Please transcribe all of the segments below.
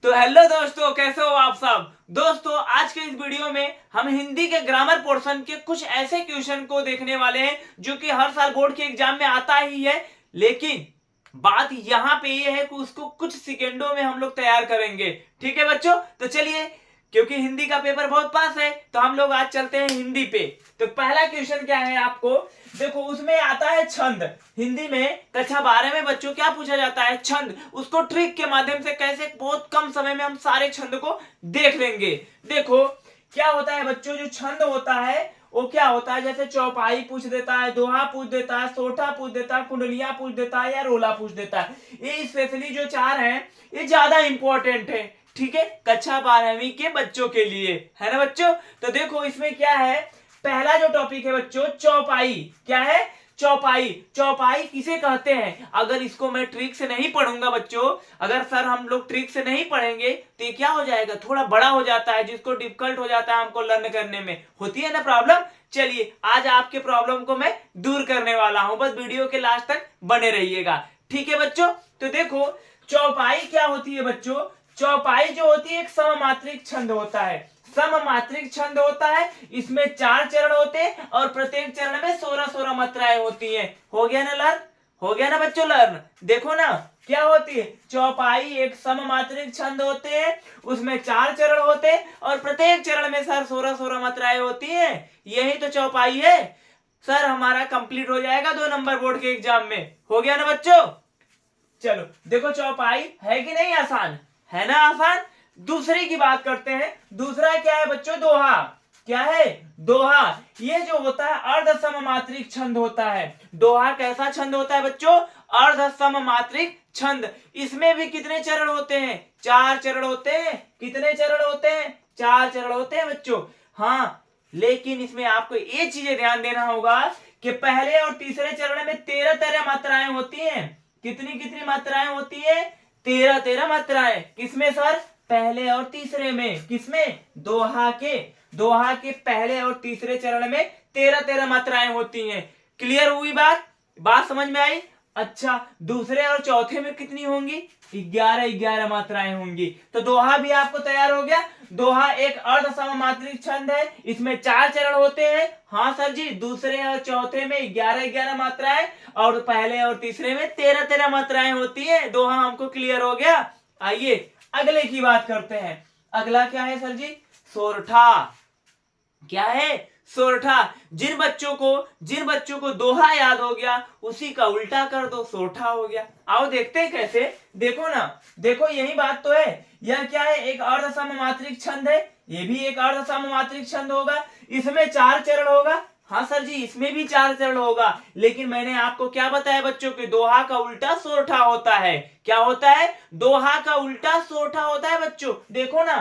तो हेलो दोस्तों, कैसे हो आप सब। दोस्तों आज के इस वीडियो में हम हिंदी के ग्रामर पोर्शन के कुछ ऐसे क्वेश्चन को देखने वाले हैं जो कि हर साल बोर्ड के एग्जाम में आता ही है, लेकिन बात यहाँ पे ये है कि उसको कुछ सेकेंडों में हम लोग तैयार करेंगे। ठीक है बच्चों, तो चलिए, क्योंकि हिंदी का पेपर बहुत पास है तो हम लोग आज चलते हैं हिंदी पे। तो पहला क्वेश्चन क्या है, आपको देखो उसमें आता है छंद। हिंदी में कक्षा 12 में बच्चों क्या पूछा जाता है, छंद। उसको ट्रिक के माध्यम से कैसे बहुत कम समय में हम सारे छंद को देख लेंगे। देखो क्या होता है बच्चों, जो छंद होता है वो क्या होता है, जैसे चौपाई पूछ देता है, दोहा पूछ देता है, सोठा पूछ देता है, कुंडलियां पूछ देता है या रोला पूछ देता है। ये स्पेशली जो चार हैं ये ज्यादा इंपॉर्टेंट है, ठीक है, कक्षा 12वीं के बच्चों के लिए, है ना बच्चों। तो देखो इसमें क्या है, पहला जो टॉपिक है बच्चों चौपाई। क्या है, चौपाई। चौपाई किसे कहते हैं, अगर इसको मैं ट्रिक से नहीं पढ़ूंगा बच्चों, अगर सर हम लोग ट्रिक से नहीं पढ़ेंगे तो ये क्या हो जाएगा, थोड़ा बड़ा हो जाता है, जिसको डिफिकल्ट हो जाता है हमको लर्न करने में, होती है ना प्रॉब्लम। चलिए आज आपके प्रॉब्लम को मैं दूर करने वाला हूं, बस वीडियो के लास्ट तक बने रहिएगा, ठीक है बच्चों। तो देखो चौपाई क्या होती है बच्चों, चौपाई जो होती है एक सममात्रिक छंद होता है। सममात्रिक छंद होता है, इसमें 4 चरण होते हैं और प्रत्येक चरण में 16-16 मात्राएं होती हैं। हो गया ना लर्न, हो गया ना बच्चों लर्न। देखो ना क्या होती है, चौपाई एक सममात्रिक छंद होते हैं, उसमें 4 चरण होते हैं और प्रत्येक चरण में सर 16-16 मात्राएं होती हैं। यही तो चौपाई है सर, हमारा कंप्लीट हो जाएगा 2 नंबर बोर्ड के एग्जाम में। हो गया ना बच्चों। चलो देखो चौपाई है कि नहीं आसान, है ना आसान। दूसरे की बात करते हैं, दूसरा क्या है बच्चों, दोहा। क्या है, दोहा। ये जो होता है अर्ध सममात्रिक छंद होता है। दोहा कैसा छंद होता है बच्चों, अर्ध सममात्रिक छंद। इसमें भी कितने चरण होते हैं, 4 चरण होते हैं। कितने चरण होते हैं, 4 चरण होते हैं बच्चों। हाँ, लेकिन इसमें आपको ये चीजें ध्यान देना होगा कि पहले और तीसरे चरण में 13-13 मात्राएं होती हैं। कितनी कितनी मात्राएं होती है, 13-13 मात्राएं। किसमें सर, पहले और तीसरे में। किसमें, दोहा के। दोहा के पहले और तीसरे चरण में 13-13 मात्राएं होती हैं। क्लियर हुई बात, बात समझ में आई। अच्छा, दूसरे और चौथे में कितनी होंगी, 11-11 मात्राएं होंगी। तो दोहा भी आपको तैयार हो गया। दोहा एक अर्ध सममात्रिक छंद है, इसमें 4 चरण होते हैं। हाँ सर जी, दूसरे और चौथे में 11-11 मात्राएं और पहले और तीसरे में 13-13 मात्राएं होती है। दोहा हमको क्लियर हो गया। आइए अगले की बात करते हैं। अगला क्या है सर जी, सोरठा। क्या है, सोरठा। जिन बच्चों को दोहा याद हो गया उसी का उल्टा कर दो, सोरठा हो गया। आओ देखते हैं कैसे। देखो ना, देखो यही बात तो है। यह क्या है, एक अर्ध सममात्रिक छंद है, ये भी एक अर्ध सममात्रिक छंद होगा। इसमें 4 चरण होगा। हाँ सर जी, इसमें भी 4 चरण होगा, लेकिन मैंने आपको क्या बताया बच्चों के दोहा का उल्टा सोरठा होता है। क्या होता है, दोहा का उल्टा सोरठा होता है बच्चों। देखो ना,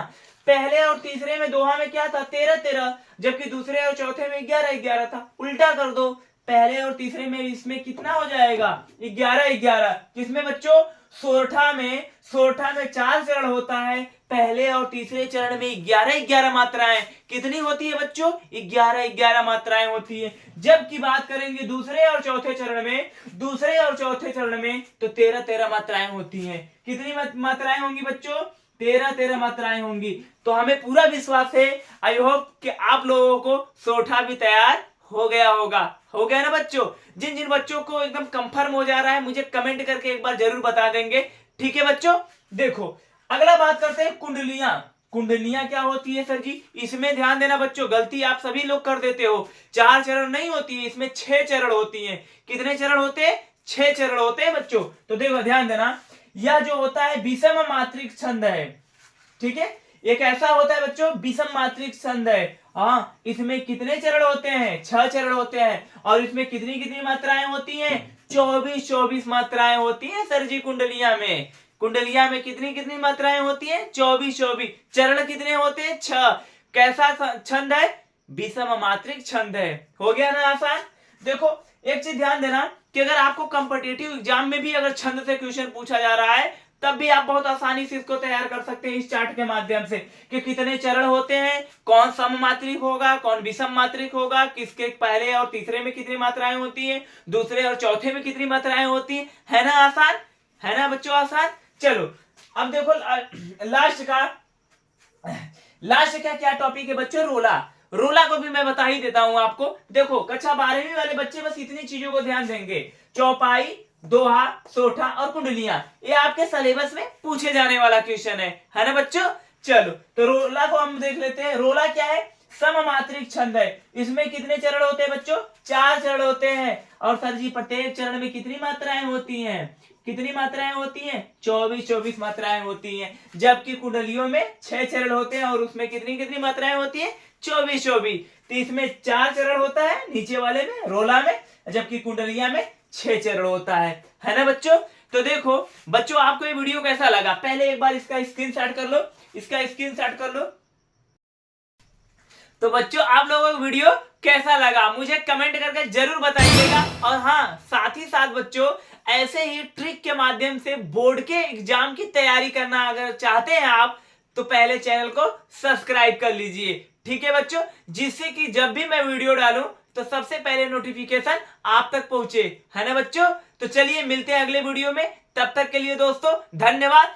पहले और तीसरे में दोहा में क्या था, 13-13, जबकि दूसरे और चौथे में 11-11 था। उल्टा कर दो, पहले और तीसरे में इसमें कितना हो जाएगा, 11-11। किसमें बच्चों, सोरठा में। सोरठा में 4 चरण होता है, पहले और तीसरे चरण में 11-11 मात्राएं। कितनी होती है बच्चों, 11-11 मात्राएं होती है। जबकि बात करेंगे दूसरे और चौथे चरण में, दूसरे और चौथे चरण में तो 13-13 मात्राएं होती हैं। कितनी मात्राएं होंगी बच्चों, 13-13 मात्राएं होंगी। तो हमें पूरा विश्वास है, आई होप कि आप लोगों को सोठा भी तैयार हो गया होगा। हो गया ना बच्चों। जिन जिन बच्चों को एकदम कंफर्म हो जा रहा है मुझे कमेंट करके एक बार जरूर बता देंगे, ठीक है बच्चों। देखो अगला बात करते हैं कुंडलियां। कुंडलियां क्या होती है सर जी, इसमें ध्यान देना बच्चों, गलती आप सभी लोग कर देते हो। 4 चरण नहीं होती है, इसमें 6 चरण होती है। कितने चरण होते हैं, 6 चरण होते हैं बच्चों। तो देखो ध्यान देना, यह जो होता है विषम मात्रिक छंद है, ठीक है। एक ऐसा होता है बच्चों विषम मात्रिक छंद है। हाँ, इसमें कितने चरण होते हैं, 6 चरण होते हैं और इसमें कितनी कितनी मात्राएं होती हैं, 24-24 मात्राएं होती हैं सर जी। कुंडलिया में, कुंडलिया में कितनी कितनी मात्राएं होती हैं, 24-24। चरण कितने होते हैं, 6। कैसा छंद है, विषम मात्रिक छंद है। हो गया ना आसान। देखो एक चीज ध्यान देना कि अगर आपको कॉम्पिटिटिव एग्जाम में भी अगर छंद से क्वेश्चन पूछा जा रहा है तब भी आप बहुत आसानी से इसको तैयार कर सकते हैं इस चार्ट के माध्यम से, कि कितने चरण होते हैं, कौन सममात्रिक होगा, कौन विषम मात्रिक होगा, किसके पहले और तीसरे में कितनी मात्राएं होती हैं, दूसरे और चौथे में कितनी मात्राएं होती हैं। है ना आसान, है ना बच्चों आसान। चलो अब देखो लास्ट का क्या टॉपिक है बच्चों, रोला। रोला को भी मैं बता ही देता हूं आपको। देखो कक्षा 12वीं वाले बच्चे बस इतनी चीजों को ध्यान देंगे, चौपाई, दोहा, सोठा और कुंडलियां, ये आपके सिलेबस में पूछे जाने वाला क्वेश्चन है ना बच्चों। चलो तो रोला को हम देख लेते हैं। रोला क्या है, सममात्रिक छंद है। इसमें कितने चरण होते हैं बच्चों, 4 चरण होते हैं। और सर जी प्रत्येक चरण में कितनी मात्राएं होती हैं, कितनी मात्राएं होती हैं, 24 मात्राएं होती हैं। जबकि कुंडलियों में 6 चरण होते हैं और उसमें कितनी कितनी मात्राएं होती हैं, 24। तो इसमें 4 चरण होता है नीचे वाले में, रोला में, जबकि कुंडलिया में 6 चरण होता है ना बच्चों। तो देखो बच्चों आपको ये वीडियो कैसा लगा, पहले एक बार इसका स्क्रीनशॉट कर लो, इसका स्क्रीनशॉट कर लो। तो बच्चों आप लोगों को वीडियो कैसा लगा मुझे कमेंट करके जरूर बताइएगा। और हाँ साथ ही साथ बच्चों ऐसे ही ट्रिक के माध्यम से बोर्ड के एग्जाम की तैयारी करना अगर चाहते हैं आप, तो पहले चैनल को सब्सक्राइब कर लीजिए, ठीक है बच्चों, जिससे कि जब भी मैं वीडियो डालूं तो सबसे पहले नोटिफिकेशन आप तक पहुंचे, है ना बच्चों। तो चलिए मिलते हैं अगले वीडियो में, तब तक के लिए दोस्तों धन्यवाद।